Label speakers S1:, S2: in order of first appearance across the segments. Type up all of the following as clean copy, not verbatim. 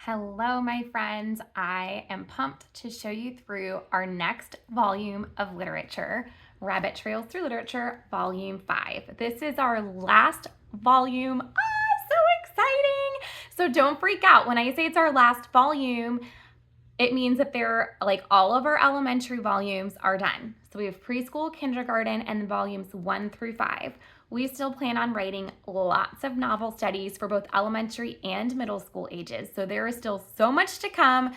S1: Hello, my friends. I am pumped to show you through our next volume of literature, Rabbit Trails Through Literature, Volume 5. This is our last volume. So exciting! So don't freak out. When I say it's our last volume, it means that all of our elementary volumes are done. So we have preschool, kindergarten, and volumes 1 through 5. We still plan on writing lots of novel studies for both elementary and middle school ages. So there is still so much to come,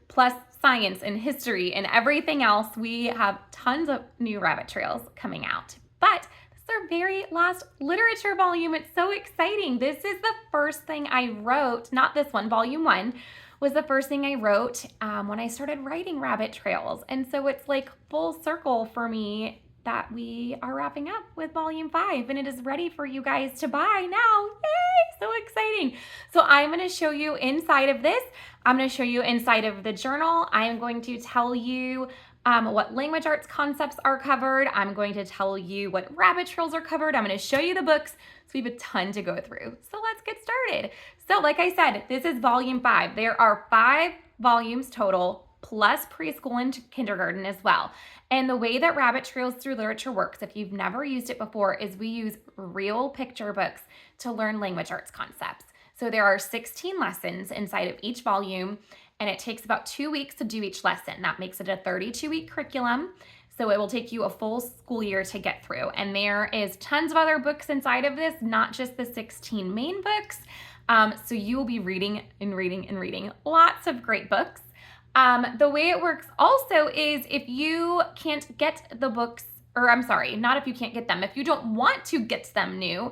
S1: plus science and history and everything else. We have tons of new rabbit trails coming out. But this is our very last literature volume. It's so exciting. This is the first thing I wrote, not this one, volume 1 was the first thing I wrote when I started writing rabbit trails. And so it's like full circle for me that we are wrapping up with volume 5 and it is ready for you guys to buy now. Yay, so exciting. So I'm gonna show you inside of this. I'm gonna show you inside of the journal. I am going to tell you what language arts concepts are covered. I'm going to tell you what rabbit trails are covered. I'm gonna show you the books. So we have a ton to go through. So let's get started. So like I said, this is volume 5. There are 5 volumes total, plus preschool and kindergarten as well. And the way that Rabbit Trails Through Literature works, if you've never used it before, is we use real picture books to learn language arts concepts. So there are 16 lessons inside of each volume, and it takes about 2 weeks to do each lesson. That makes it a 32-week curriculum. So it will take you a full school year to get through. And there is tons of other books inside of this, not just the 16 main books. So you will be reading and reading and reading lots of great books. The way it works also is if you can't get the books, or I'm sorry, not if you can't get them. If you don't want to get them new,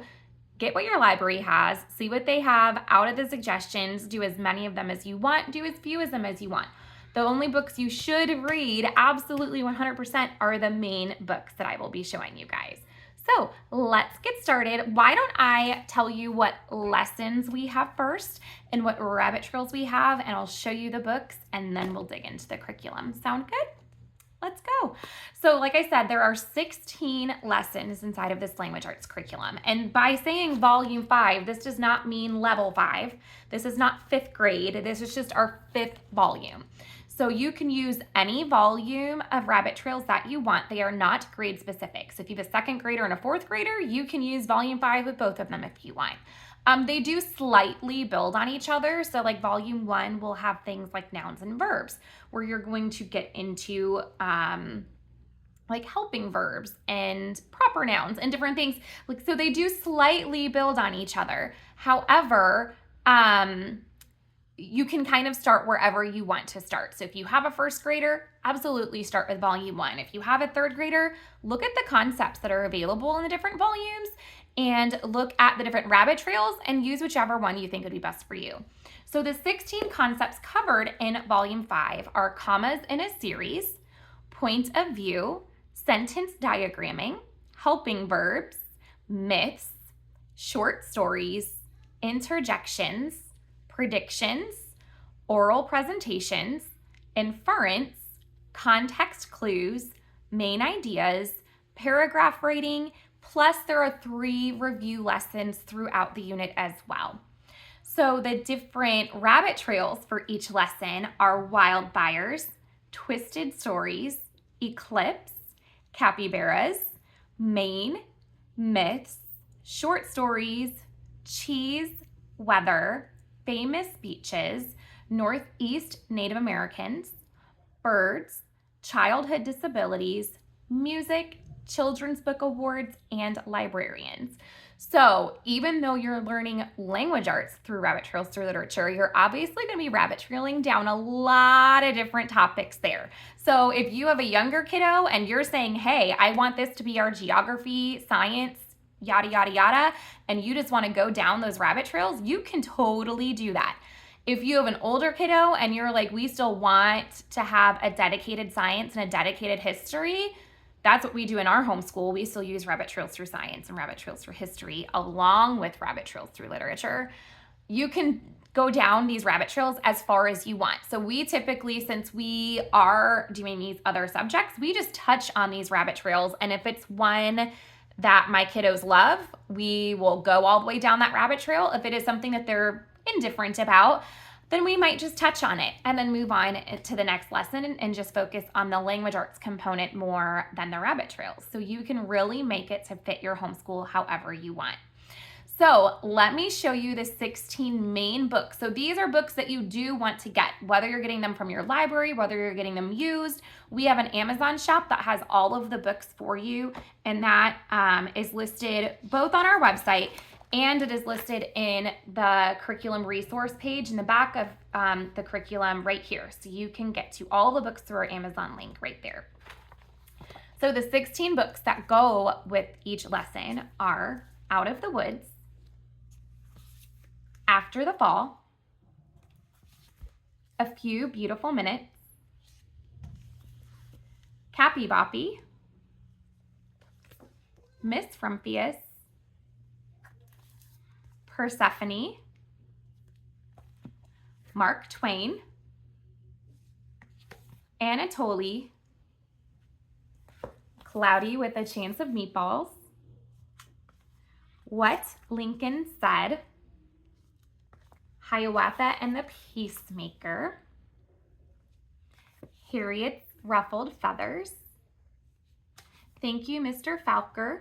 S1: get what your library has, see what they have out of the suggestions, do as many of them as you want, do as few of them as you want. The only books you should read, absolutely 100%, are the main books that I will be showing you guys. So let's get started. Why don't I tell you what lessons we have first and what rabbit trails we have, and I'll show you the books, and then we'll dig into the curriculum. Sound good? Let's go. So like I said, there are 16 lessons inside of this language arts curriculum. And by saying volume 5, this does not mean level 5. This is not 5th grade. This is just our 5th volume. So you can use any volume of rabbit trails that you want. They are not grade specific. So if you have a 2nd grader and a 4th grader, you can use volume 5 with both of them if you want. They do slightly build on each other. So like volume 1 will have things like nouns and verbs, where you're going to get into like helping verbs and proper nouns and different things. So they do slightly build on each other. However, you can kind of start wherever you want to start. So if you have a 1st grader, absolutely start with volume 1. If you have a 3rd grader, look at the concepts that are available in the different volumes and look at the different rabbit trails and use whichever one you think would be best for you. So the 16 concepts covered in volume 5 are commas in a series, point of view, sentence diagramming, helping verbs, myths, short stories, interjections, predictions, oral presentations, inference, context clues, main ideas, paragraph writing, plus there are 3 review lessons throughout the unit as well. So the different rabbit trails for each lesson are wildfires, twisted stories, eclipse, capybaras, Maine, myths, short stories, cheese, weather, famous beaches, Northeast Native Americans, birds, childhood disabilities, music, children's book awards, and librarians. So even though you're learning language arts through Rabbit Trails Through Literature, you're obviously going to be rabbit trailing down a lot of different topics there. So if you have a younger kiddo and you're saying, hey, I want this to be our geography, science, yada, yada, yada, and you just want to go down those rabbit trails, you can totally do that. If you have an older kiddo and you're like, we still want to have a dedicated science and a dedicated history, that's what we do in our homeschool. We still use rabbit trails through science and rabbit trails through history along with rabbit trails through literature. You can go down these rabbit trails as far as you want. So we typically, since we are doing these other subjects, we just touch on these rabbit trails. And if it's one that my kiddos love, we will go all the way down that rabbit trail. If it is something that they're indifferent about, then we might just touch on it and then move on to the next lesson and just focus on the language arts component more than the rabbit trails. So you can really make it to fit your homeschool however you want. So let me show you the 16 main books. So these are books that you do want to get, whether you're getting them from your library, whether you're getting them used. We have an Amazon shop that has all of the books for you, and that is listed both on our website and it is listed in the curriculum resource page in the back of the curriculum right here. So you can get to all the books through our Amazon link right there. So the 16 books that go with each lesson are Out of the Woods, After the Fall, A Few Beautiful Minutes, Cappy Boppy, Miss Frumpius, Persephone, Mark Twain, Anatoly, Cloudy with a Chance of Meatballs, What Lincoln Said, Hiawatha and the Peacemaker, Harriet's Ruffled Feathers, Thank You, Mr. Falker,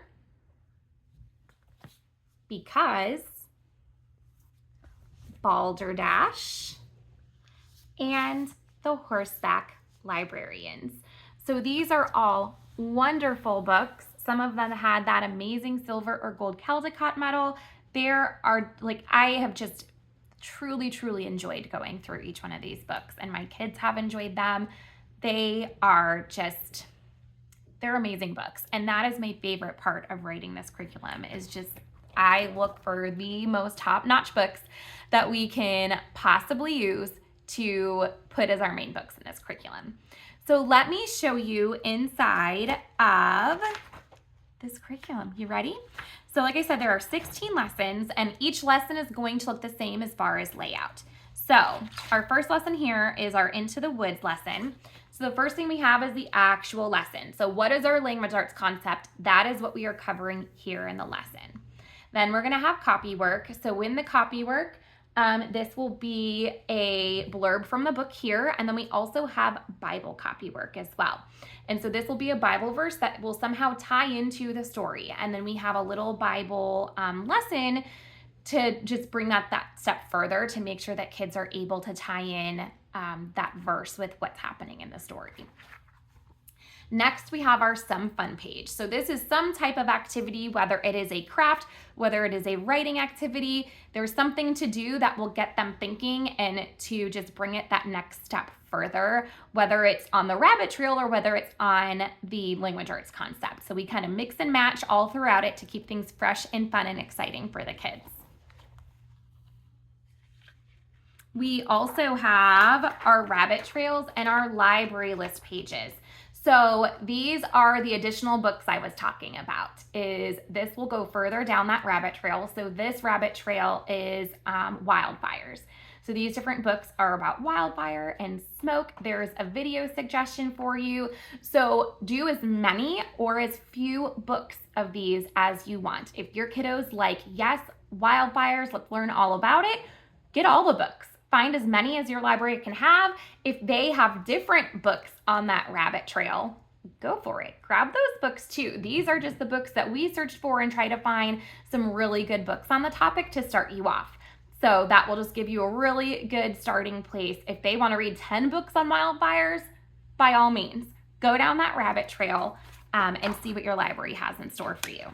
S1: Because, Balderdash, and The Horseback Librarians. So these are all wonderful books. Some of them had that amazing silver or gold Caldecott medal. There are, I have just truly, truly enjoyed going through each one of these books, and my kids have enjoyed them. They're amazing books. And that is my favorite part of writing this curriculum is just, I look for the most top-notch books that we can possibly use to put as our main books in this curriculum. So let me show you inside of this curriculum. You ready? So like I said, there are 16 lessons, and each lesson is going to look the same as far as layout. So our first lesson here is our Into the Woods lesson. So the first thing we have is the actual lesson. So what is our language arts concept? That is what we are covering here in the lesson. Then we're gonna have copy work. So in the copy work, this will be a blurb from the book here, and then we also have Bible copy work as well. And so this will be a Bible verse that will somehow tie into the story. And then we have a little Bible lesson to just bring that step further to make sure that kids are able to tie in that verse with what's happening in the story. Next, we have our Some Fun page. So this is some type of activity, whether it is a craft, whether it is a writing activity, there's something to do that will get them thinking and to just bring it that next step further, whether it's on the rabbit trail or whether it's on the language arts concept. So we kind of mix and match all throughout it to keep things fresh and fun and exciting for the kids. We also have our rabbit trails and our library list pages. So these are the additional books I was talking about. This will go further down that rabbit trail. So this rabbit trail is wildfires. So these different books are about wildfire and smoke. There's a video suggestion for you. So do as many or as few books of these as you want. If your kiddos like, yes, wildfires, let's learn all about it, get all the books. Find as many as your library can have. If they have different books on that rabbit trail, go for it. Grab those books too. These are just the books that we searched for and try to find some really good books on the topic to start you off. So that will just give you a really good starting place. If they want to read 10 books on wildfires, by all means, go down that rabbit trail and see what your library has in store for you.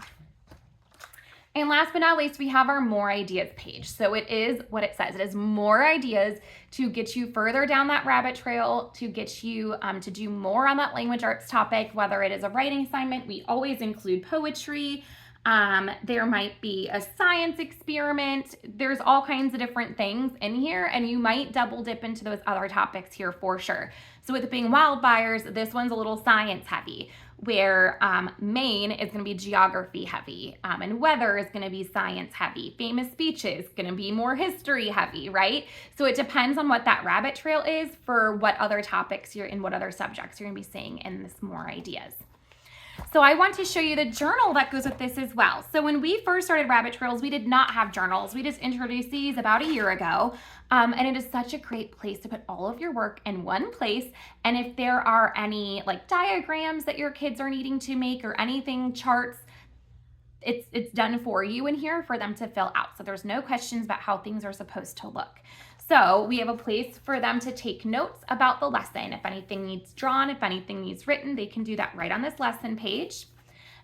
S1: And last but not least, we have our More Ideas page. So it is what it says. It is more ideas to get you further down that rabbit trail, to get you to do more on that language arts topic, whether it is a writing assignment. We always include poetry. There might be a science experiment. There's all kinds of different things in here, and you might double dip into those other topics here for sure. So with it being wildfires, this one's a little science heavy, where Maine is going to be geography heavy, and weather is going to be science heavy. Famous speeches going to be more history heavy, right? So it depends on what that rabbit trail is for what other topics you're in, what other subjects you're going to be seeing in this More Ideas. So I want to show you the journal that goes with this as well. So when we first started rabbit trails, we did not have journals. We just introduced these about a year ago. And it is such a great place to put all of your work in one place. And if there are any like diagrams that your kids are needing to make or anything, charts, it's done for you in here for them to fill out. So there's no questions about how things are supposed to look. So we have a place for them to take notes about the lesson. If anything needs drawn, if anything needs written, they can do that right on this lesson page.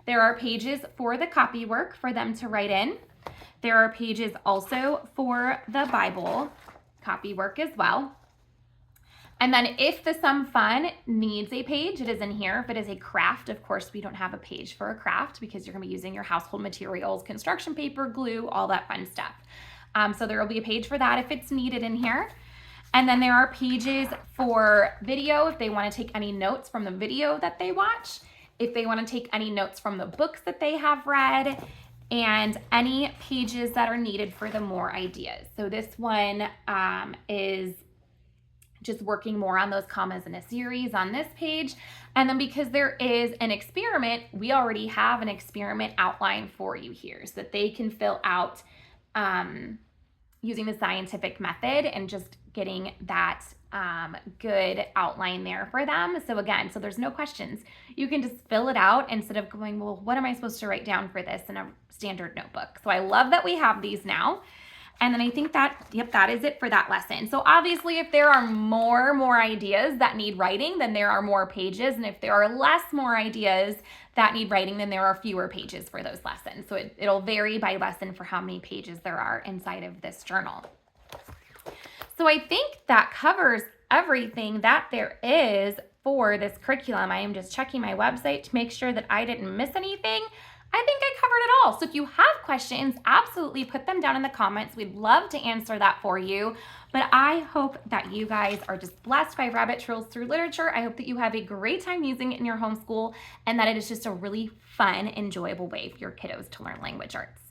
S1: There are pages for the copy work for them to write in. There are pages also for the Bible copy work as well. And then if the Some Fun needs a page, it is in here. If it is a craft, of course, we don't have a page for a craft because you're gonna be using your household materials, construction paper, glue, all that fun stuff. So there will be a page for that if it's needed in here. And then there are pages for video if they wanna take any notes from the video that they watch, if they wanna take any notes from the books that they have read, and any pages that are needed for the more ideas. So this one is just working more on those commas in a series on this page. And then because there is an experiment, we already have an experiment outline for you here so that they can fill out using the scientific method and just getting that good outline there for them. So again, so there's no questions. You can just fill it out instead of going, well, what am I supposed to write down for this in a standard notebook? So I love that we have these now. And then I think that, yep, that is it for that lesson. So obviously if there are more ideas that need writing, then there are more pages. And if there are more ideas that need writing, then there are fewer pages for those lessons. So it'll vary by lesson for how many pages there are inside of this journal. So I think that covers everything that there is for this curriculum. I am just checking my website to make sure that I didn't miss anything. I think I covered it all. So if you have questions, absolutely put them down in the comments. We'd love to answer that for you. But I hope that you guys are just blessed by Rabbit Trails Through Literature. I hope that you have a great time using it in your homeschool and that it is just a really fun, enjoyable way for your kiddos to learn language arts.